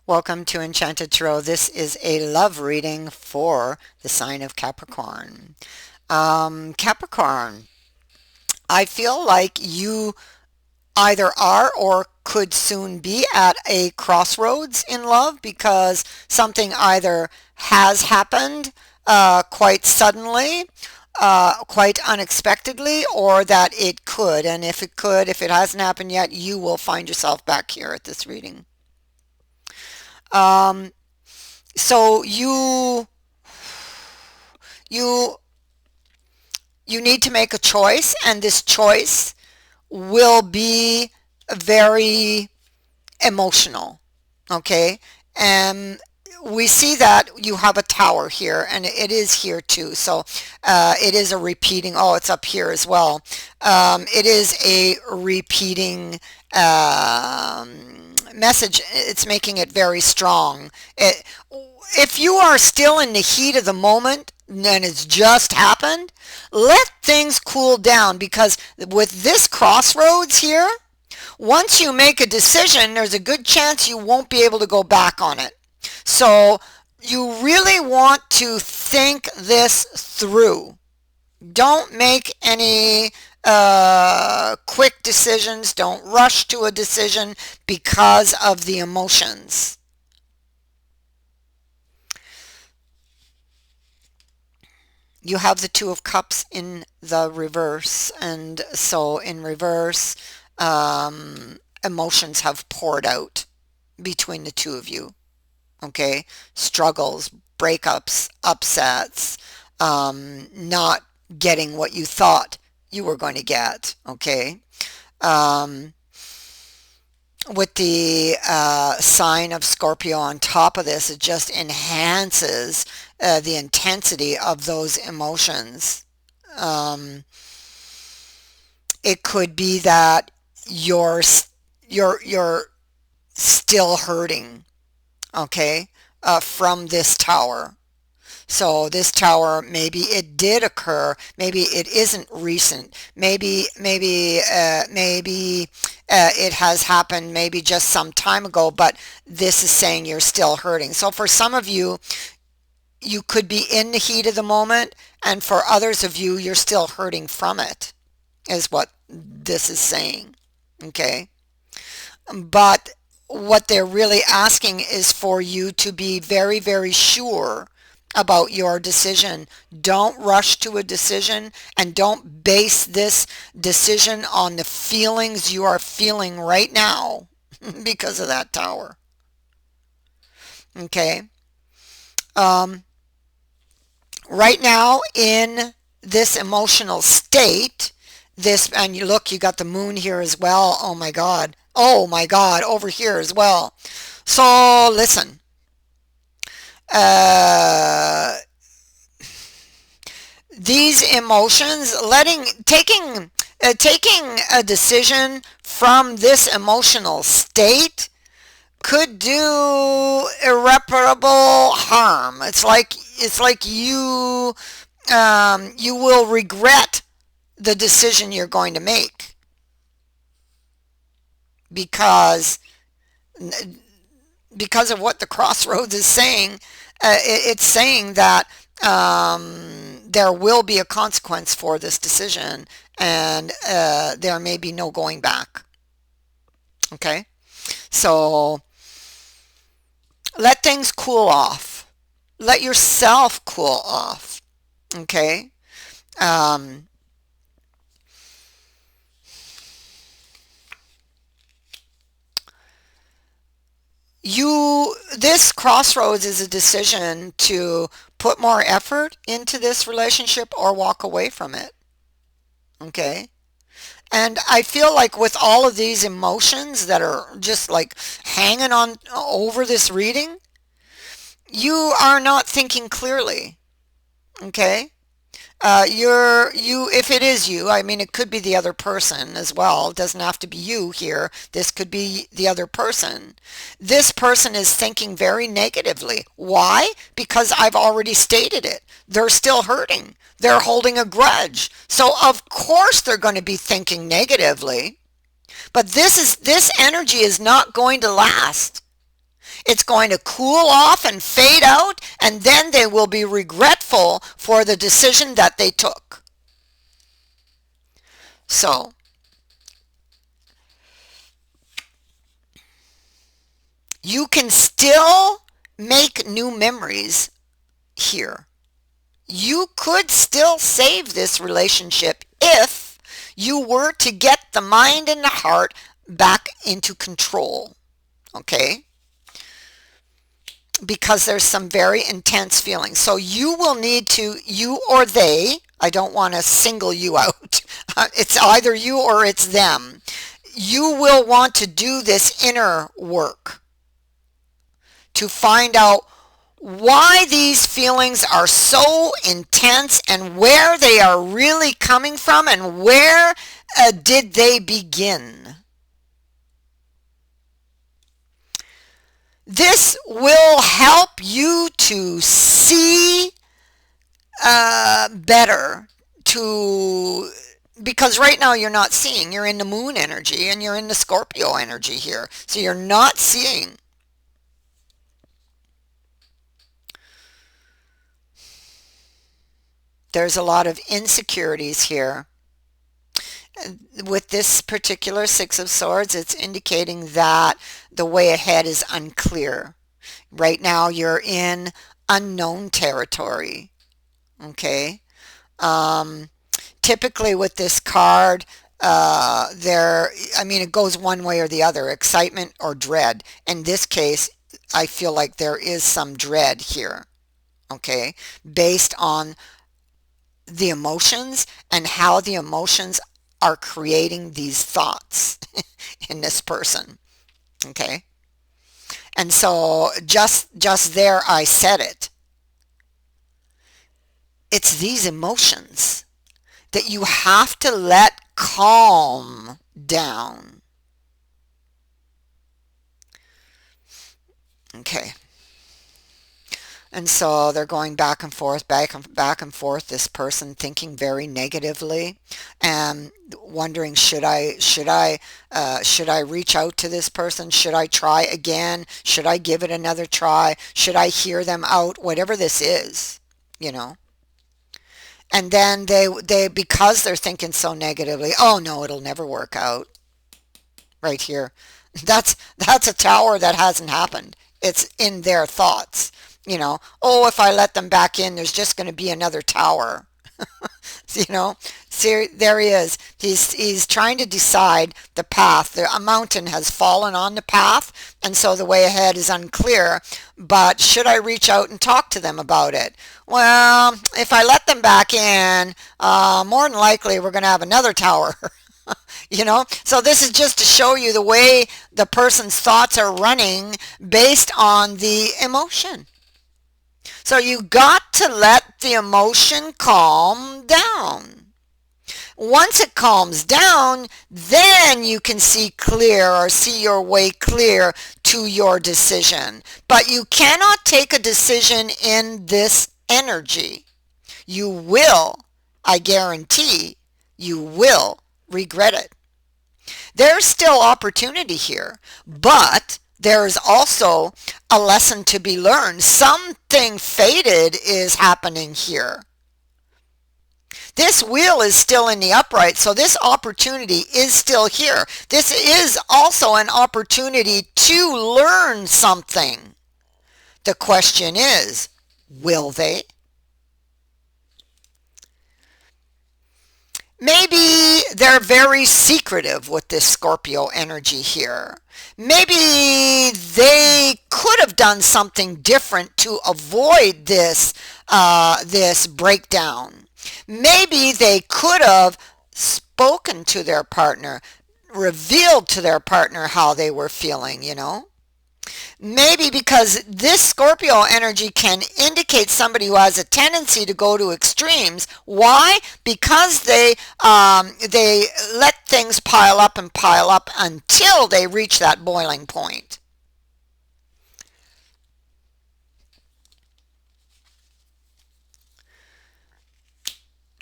Welcome to Enchanted Tarot. This is a love reading for the sign of Capricorn. Capricorn, I feel like you either are or could soon be at a crossroads in love because something either has happened quite suddenly, quite unexpectedly, or that it could. And if it could, if it hasn't happened yet, you will find yourself back here at this reading. Um, so you you need to make a choice, and this choice will be very emotional. Okay. And we see that you have a tower here, and it is here too. So it is a repeating. Oh, it's up here as well. It is a repeating message. It's making it very strong. If you are still in the heat of the moment and it's just happened, let things cool down, because with this crossroads here, once you make a decision, there's a good chance you won't be able to go back on it. So you really want to think this through. Don't make any quick decisions. Don't rush to a decision because of the emotions. You have the Two of Cups in the reverse, and so in reverse, emotions have poured out between the two of you. Okay, struggles, breakups, upsets, not getting what you thought you were going to get. Okay, um, with the sign of Scorpio on top of this, it just enhances the intensity of those emotions. Um, it could be that you're still hurting, okay, from this tower. So this tower, maybe it did occur, maybe it isn't recent, maybe it has happened maybe just some time ago, but this is saying you're still hurting. So for some of you, you could be in the heat of the moment, and for others of you, you're still hurting from it, is what this is saying. Okay. But what they're really asking is for you to be very, very sure about your decision. Don't rush to a decision, and don't base this decision on the feelings you are feeling right now because of that tower. Okay. Um, right now in this emotional state, this, and you look, you got the moon here as well. Oh my God. Oh my God, over here as well. So listen, uh, these emotions, taking a decision from this emotional state could do irreparable harm. It's like you will regret the decision you're going to make, because of what the crossroads is saying. It's saying that there will be a consequence for this decision, and there may be no going back. Okay, so let things cool off. Let yourself cool off. Okay. Um, this crossroads is a decision to put more effort into this relationship or walk away from it. Okay. And I feel like with all of these emotions that are just like hanging on over this reading, you are not thinking clearly. Okay. If it is you, I mean, it could be the other person as well. It doesn't have to be you here. This could be the other person. This person is thinking very negatively. Why? Because I've already stated it. They're still hurting. They're holding a grudge. So of course they're going to be thinking negatively. But this energy is not going to last. It's going to cool off and fade out, and then they will be regretful for the decision that they took. So, you can still make new memories here. You could still save this relationship if you were to get the mind and the heart back into control. Okay? Because there's some very intense feelings. So you will need to, you or they, I don't want to single you out. It's either you or it's them. You will want to do this inner work to find out why these feelings are so intense and where they are really coming from and where did they begin. This will help you to see better, because right now you're not seeing. You're in the moon energy and you're in the Scorpio energy here. So you're not seeing. There's a lot of insecurities here. With this particular Six of Swords, it's indicating that the way ahead is unclear. Right now you're in unknown territory. Okay? Typically with this card, it goes one way or the other, excitement or dread. In this case, I feel like there is some dread here. Okay? Based on the emotions and how the emotions are creating these thoughts in this person. Okay? And so just there I said it. It's these emotions that you have to let calm down. Okay. And so they're going back and forth, back and forth, this person thinking very negatively and wondering, should I reach out to this person? Should I try again? Should I give it another try? Should I hear them out? Whatever this is, you know. And then they because they're thinking so negatively, oh no, it'll never work out. Right here. That's a tower that hasn't happened. It's in their thoughts. You know, oh, if I let them back in, there's just going to be another tower. You know, see, there he is. He's trying to decide the path. A mountain has fallen on the path, and so the way ahead is unclear. But should I reach out and talk to them about it? Well, if I let them back in, more than likely we're going to have another tower. You know, so this is just to show you the way the person's thoughts are running based on the emotion. So you got to let the emotion calm down. Once it calms down, then you can see clear or see your way clear to your decision. But you cannot take a decision in this energy. You will, I guarantee, you will regret it. There's still opportunity here, but there is also a lesson to be learned. Something fated is happening here. This wheel is still in the upright, so this opportunity is still here. This is also an opportunity to learn something. The question is, will they? Maybe they're very secretive with this Scorpio energy here. Maybe they could have done something different to avoid this breakdown. Maybe they could have spoken to their partner, revealed to their partner how they were feeling, you know. Maybe because this Scorpio energy can indicate somebody who has a tendency to go to extremes. Why? Because they let things pile up until they reach that boiling point.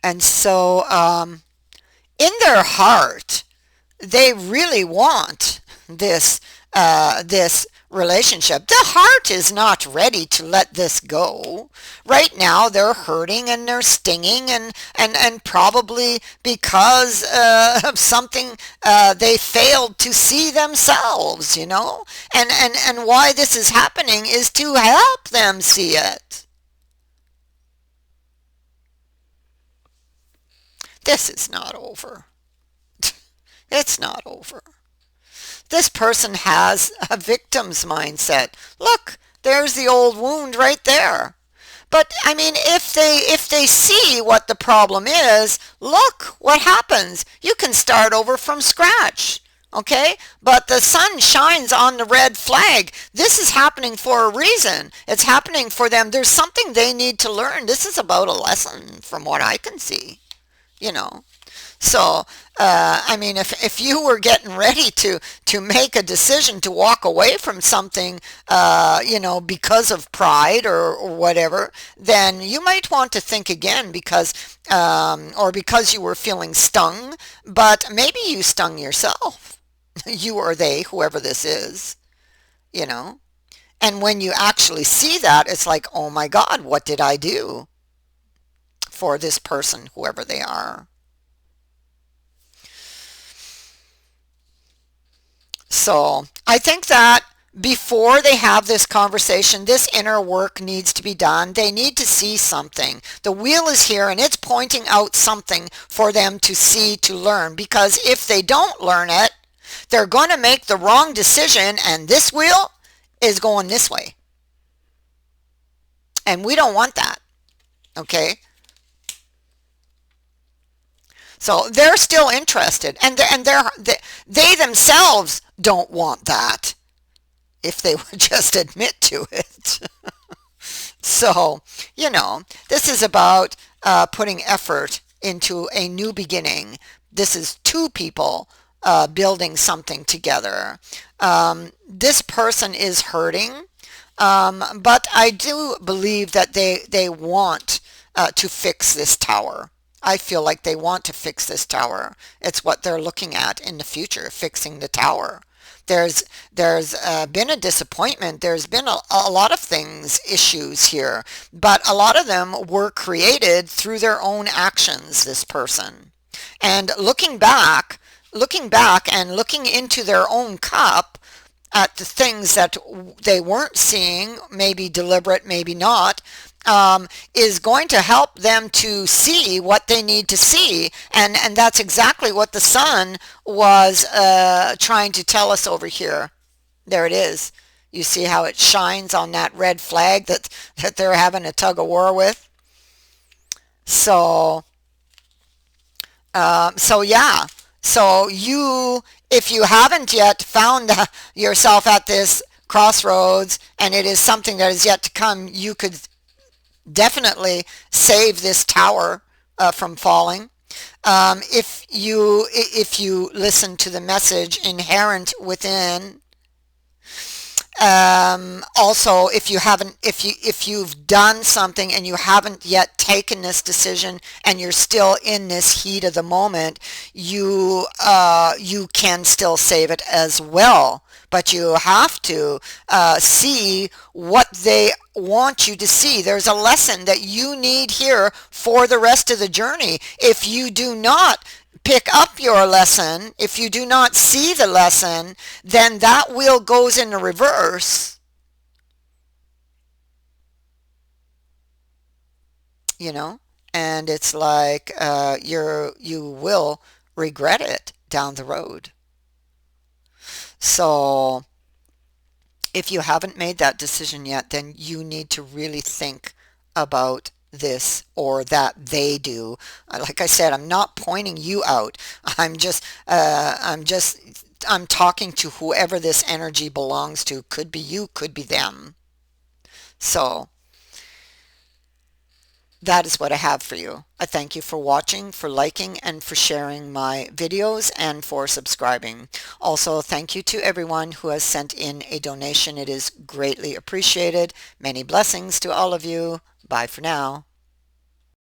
And so in their heart, they really want this relationship. The heart is not ready to let this go. Right now they're hurting and they're stinging and probably because of something they failed to see themselves, you know? And why this is happening is to help them see it. This is not over. It's not over. This person has a victim's mindset. Look, there's the old wound right there. But I mean, if they see what the problem is, look what happens. You can start over from scratch. Okay? But the sun shines on the red flag. This is happening for a reason. It's happening for them. There's something they need to learn. This is about a lesson from what I can see, you know. So, I mean, if you were getting ready to make a decision to walk away from something, you know, because of pride or whatever, then you might want to think again because, or because you were feeling stung, but maybe you stung yourself. You or they, whoever this is, you know. And when you actually see that, it's like, oh my God, what did I do for this person, whoever they are? So I think that before they have this conversation, this inner work needs to be done. They need to see something. The wheel is here and it's pointing out something for them to see, to learn. Because if they don't learn it, they're going to make the wrong decision and this wheel is going this way. And we don't want that. Okay? So they're still interested, and they themselves don't want that if they would just admit to it. So, you know, this is about putting effort into a new beginning. This is two people building something together. This person is hurting, but I do believe that they want to fix this tower. I feel like they want to fix this tower. It's what they're looking at in the future, fixing the tower. There's been a disappointment. There's been a lot of things, issues here, but a lot of them were created through their own actions, this person. And looking back and looking into their own cup at the things that they weren't seeing, maybe deliberate, maybe not, is going to help them to see what they need to see. And that's exactly what the sun was trying to tell us over here. There it is. You see how it shines on that red flag that they're having a tug of war with? So, yeah. So if you haven't yet found yourself at this crossroads and it is something that is yet to come, you could definitely save this tower from falling. If you listen to the message inherent within. Also, if you've done something and you haven't yet taken this decision and you're still in this heat of the moment, you can still save it as well. But you have to see what they want you to see. There's a lesson that you need here for the rest of the journey. If you do not pick up your lesson, if you do not see the lesson, then that wheel goes in the reverse. You know, and it's like you will regret it down the road. So if you haven't made that decision yet, then you need to really think about this or that they do. Like I said, I'm not pointing you out. I'm talking to whoever this energy belongs to. Could be you, could be them. So that is what I have for you. I thank you for watching, for liking, and for sharing my videos, and for subscribing. Also, thank you to everyone who has sent in a donation. It is greatly appreciated. Many blessings to all of you. Bye for now.